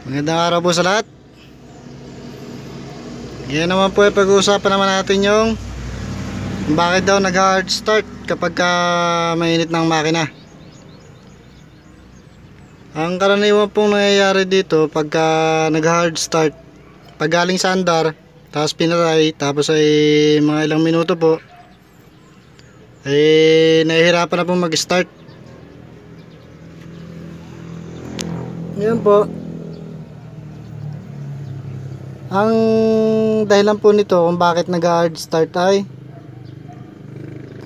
Magandang araw po sa lahat. Ngayon naman po ay pag-uusapan naman natin yung bakit daw nag-hard start kapag mainit ng makina. Ang karaniwan pong nangyayari dito pagka nag-hard start, pag galing sa andar tapos pinatay, tapos ay mga ilang minuto po ay nahihirapan na pong mag-start. Ngayon po, ang dahilan po nito kung bakit nag-hard start ay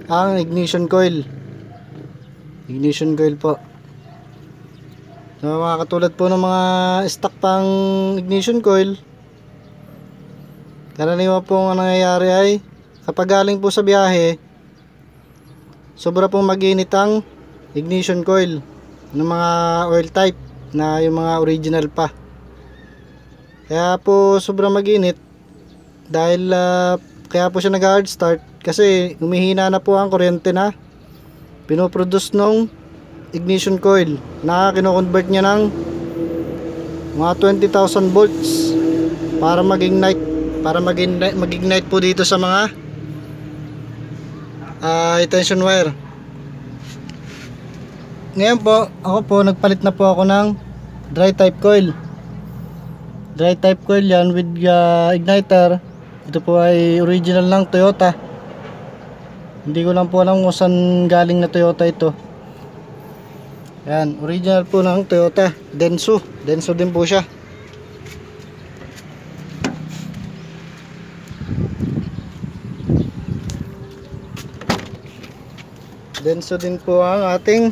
ang ignition coil. Ignition coil po. So, mga katulad po ng mga stock pang ignition coil, karaniwan po ang nangyayari ay kapag galing po sa biyahe, sobra pong mag-init ang ignition coil ng mga oil type na yung mga original pa. Kaya po sobrang mag-init dahil kaya po siya nag-hard start kasi humihina na po ang kuryente na pinoproduce nung ignition coil na kino-convert niya ng mga 20,000 volts para mag-ignite po dito sa mga tension wire. Ngayon po, ako po nagpalit na po ako ng dry type coil. Dry type coil yan with igniter. Ito po ay original ng Toyota. Hindi ko lang po alam kung saan galing na Toyota ito. Yan, original po ng Toyota. Denso din po siya. Denso din po ang ating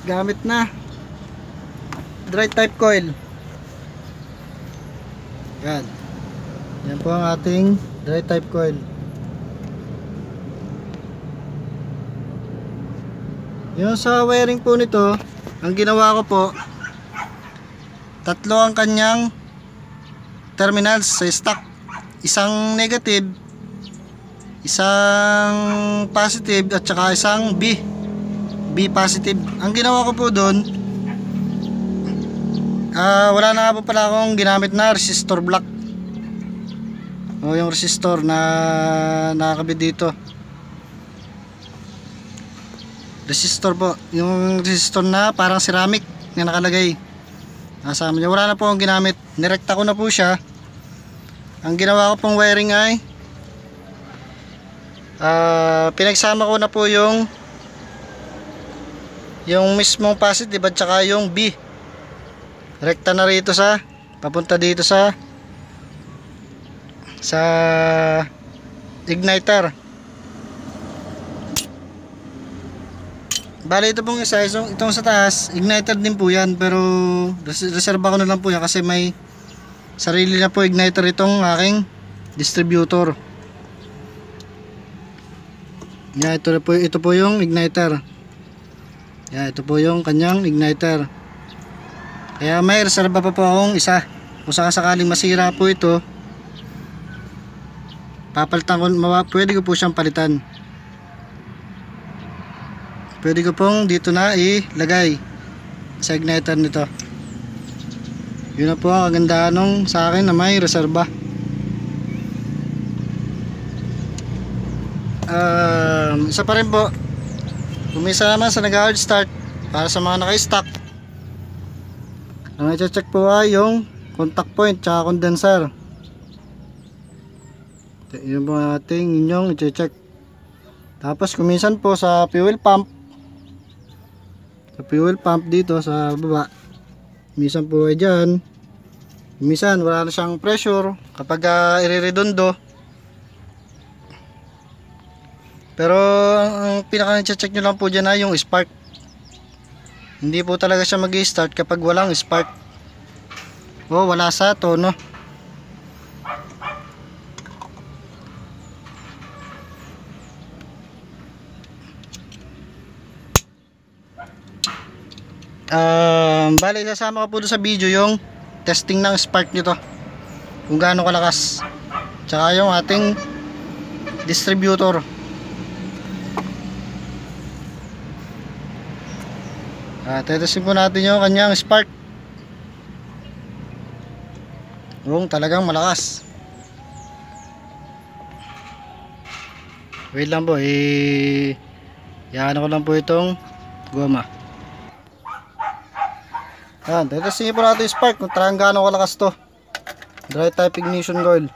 gamit na dry type coil. Yan po ang ating dry type coil. Yung sa wiring po nito, ang ginawa ko po, tatlo ang kanyang terminals sa stock. Isang negative, isang positive, at saka isang B positive. Ang ginawa ko po doon, wala na nga po pala akong ginamit na resistor block. Yung resistor na nakakabit dito. Resistor po, yung resistor na parang ceramic na nakalagay. Nasama niya. Wala na po akong ginamit. Nirekta ko na po siya. Ang ginawa ko pong wiring ay pinagsama ko na po yung mismong positive at saka yung B. Rekta na rito sa papunta dito sa igniter. Bali ito pong isa, itong sa taas igniter din po yan, pero reserva ko na lang po yan kasi may sarili na po igniter itong aking distributor. Yan, ito po yung igniter. Yan, ito po yung kanyang igniter. Kaya may reserva pa po akong isa. Kung sakaling masira po ito, papalitan ko, pwede ko po siyang palitan. Pwede ko pong dito na ilagay sa igniter nito. Yun na po ang kagandahan nung sa akin na may reserva. Isa pa rin po, kumisa naman sa nag-hard start para sa mga naka-stock, ang i-check po ay yung contact point tsaka condenser. Yun po ating inyong i-check. Tapos kuminsan po sa fuel pump, dito sa baba, minsan po ay dyan, minsan wala na siyang pressure kapag ire-redondo. Pero ang pinaka i-check nyo lang po dyan ay yung spark. Hindi po talaga siya mag-i-start kapag walang spark o wala sa tono. Bali sasama ko po doon sa video yung testing ng spark nito, kung gaano kalakas, tsaka yung ating distributor. Testing po natin yung kanyang spark. Kung talagang malakas. Wait lang po, yan ko lang po itong goma. Yan, testingin po natin yung spark kung talagang gaano kalakas to. Dry type ignition coil.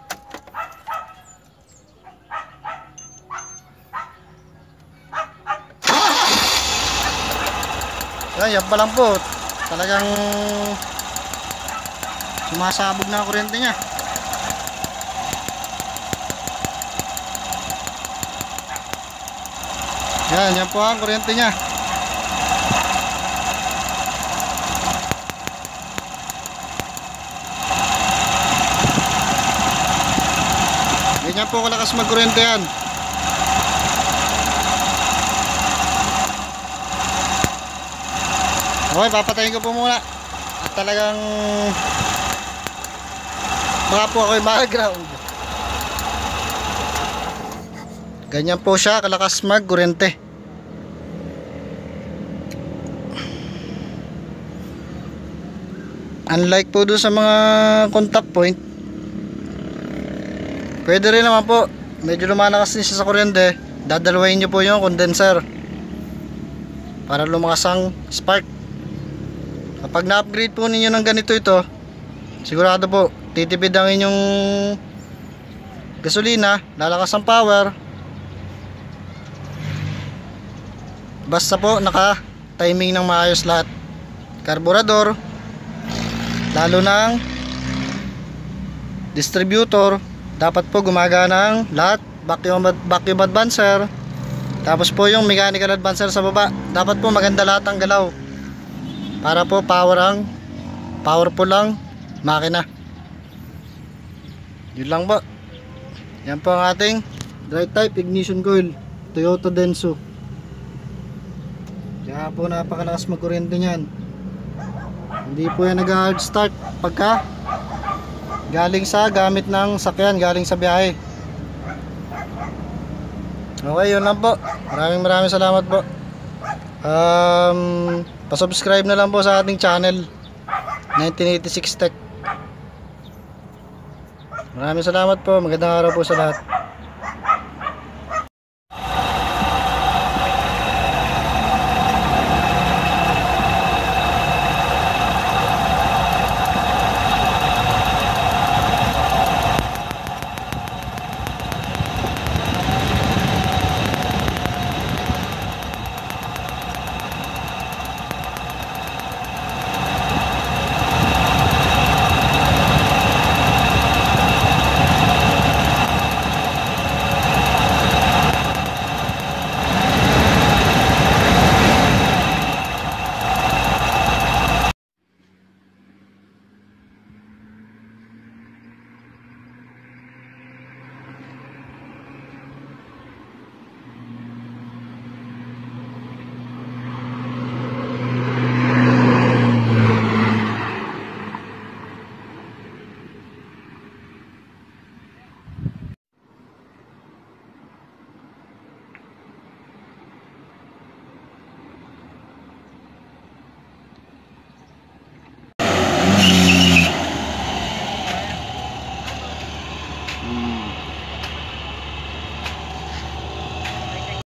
Yan pa lang po, talagang sumasabog na ang kuryente niya. Yan po ang kuryente niya. Ganyan po kalakas magkuryente yan. Okay, papatayin ko po muna. At talagang baka po ako'y mag-ground. Ganyan po siya kalakas magkuryente. Unlike po doon sa mga contact point, pwede rin naman po, medyo lumalakas din siya sa kuryente, dadalawain nyo po yung condenser para lumakas ang spark. Kapag na-upgrade po ninyo ng ganito ito, sigurado po titipid ang inyong gasolina, lalakas ang power, basta po naka timing ng maayos lahat. Karburador, lalo ng distributor, dapat po gumagana ang lahat. Vacuum advancer, tapos po yung mechanical advancer sa baba, dapat po maganda lahat ang galaw para po powerful lang makina. Yun lang po. Yan po ang ating dry type ignition coil Toyota Denso. Kaya po napakalakas magkuryente niyan. Hindi po yan nag-hard start pagka galing sa gamit ng sakyan, galing sa biyahe. Okay, yun lang po. Maraming salamat po. Pa-subscribe na lang po sa ating channel 1986 Tech. Maraming salamat po. Magandang araw po sa lahat.